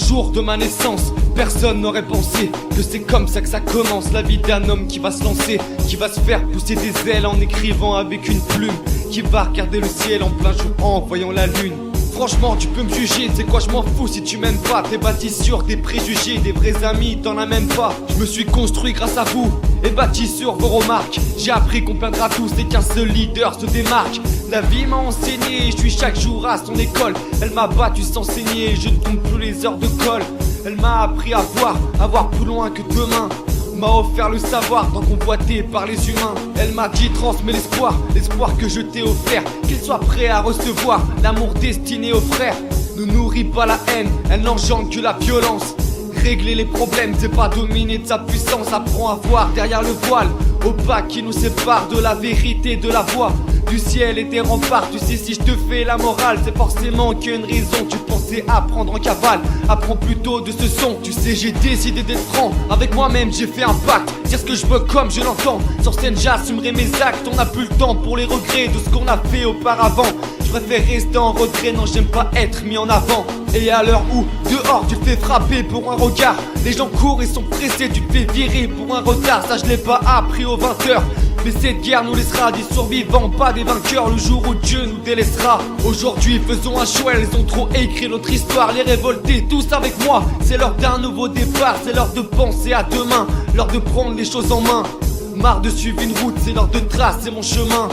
jour de ma naissance, personne n'aurait pensé que c'est comme ça que ça commence. La vie d'un homme qui va se lancer, qui va se faire pousser des ailes en écrivant avec une plume, qui va regarder le ciel en plein jour en voyant la lune. Franchement tu peux me juger, c'est quoi je m'en fous si tu m'aimes pas. T'es bâti sur des préjugés, des vrais amis t'en as même pas. Je me suis construit grâce à vous et bâti sur vos remarques. J'ai appris qu'on plaindra tous et qu'un seul leader se démarque. La vie m'a enseigné, je suis chaque jour à son école. Elle m'a battu sans saigner, je ne compte plus les heures de colle. Elle m'a appris à voir plus loin que demain. M'a offert le savoir tant convoité par les humains. Elle m'a dit transmets l'espoir, l'espoir que je t'ai offert. Qu'il soit prêt à recevoir l'amour destiné aux frères. Ne nourrit pas la haine, elle n'engendre que la violence. Régler les problèmes, c'est pas dominer de sa puissance. Apprends à voir derrière le voile, au pas qui nous sépare de la vérité, de la voix du ciel et des remparts. Tu sais si je te fais la morale, c'est forcément qu'il y a une raison. Tu pensais apprendre en cavale, apprends plutôt de ce son. Tu sais j'ai décidé d'être franc, avec moi-même j'ai fait un pacte. Dire ce que je veux comme je l'entends, sur scène j'assumerai mes actes. On n'a plus le temps pour les regrets de ce qu'on a fait auparavant. Je préfère rester en retrait, non j'aime pas être mis en avant. Et à l'heure où, dehors tu te fais frapper pour un regard, les gens courent et sont pressés, tu te fais virer pour un retard. Ça je l'ai pas appris aux 20h. Mais cette guerre nous laissera des survivants, pas des vainqueurs, le jour où Dieu nous délaissera. Aujourd'hui faisons un choix, ils ont trop écrit notre histoire. Les révoltés, tous avec moi, c'est l'heure d'un nouveau départ. C'est l'heure de penser à demain, l'heure de prendre les choses en main. Marre de suivre une route, c'est l'heure de tracer mon chemin.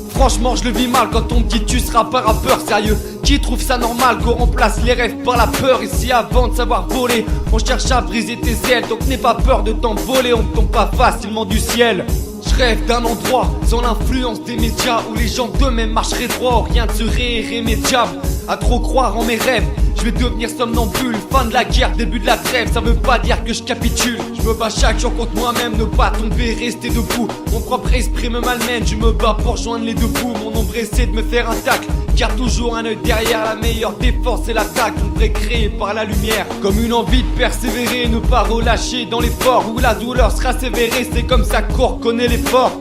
Franchement je le vis mal quand on me dit tu seras pas rappeur. Sérieux, qui trouve ça normal qu'on remplace les rêves par la peur? Ici avant de savoir voler, on cherche à briser tes ailes. Donc n'aie pas peur de t'envoler, on ne tombe pas facilement du ciel. Je rêve d'un endroit sans l'influence des médias, où les gens d'eux-mêmes marcheraient droit, où rien ne serait irrémédiable. À trop croire en mes rêves, je vais devenir somnambule. Fin de la guerre, début de la trêve, ça veut pas dire que je capitule. Je me bats chaque jour contre moi-même, ne pas tomber, rester debout. Mon propre esprit me malmène, je me bats pour joindre les deux bouts. Mon ombre essaie de me faire un tacle, car toujours un œil derrière. La meilleure défense c'est l'attaque, l'ombre est créée par la lumière. Comme une envie de persévérer, ne pas relâcher dans l'effort, où la douleur sera sévérée, c'est comme ça qu'on reconnaît l'effort.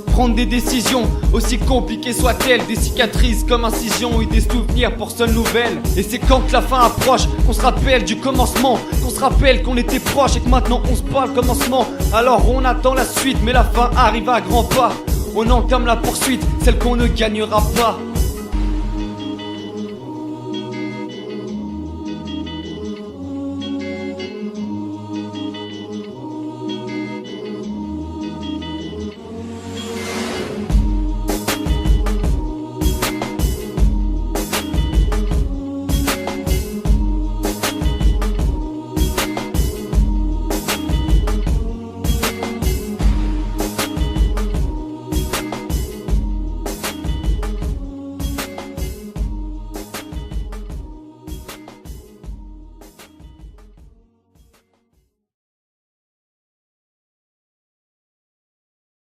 Prendre des décisions, aussi compliquées soient-elles, des cicatrices comme incisions et des souvenirs pour seule nouvelle. Et c'est quand que la fin approche qu'on se rappelle du commencement, qu'on se rappelle qu'on était proche et que maintenant on se parle commencement. Alors on attend la suite, mais la fin arrive à grands pas. On entame la poursuite, celle qu'on ne gagnera pas.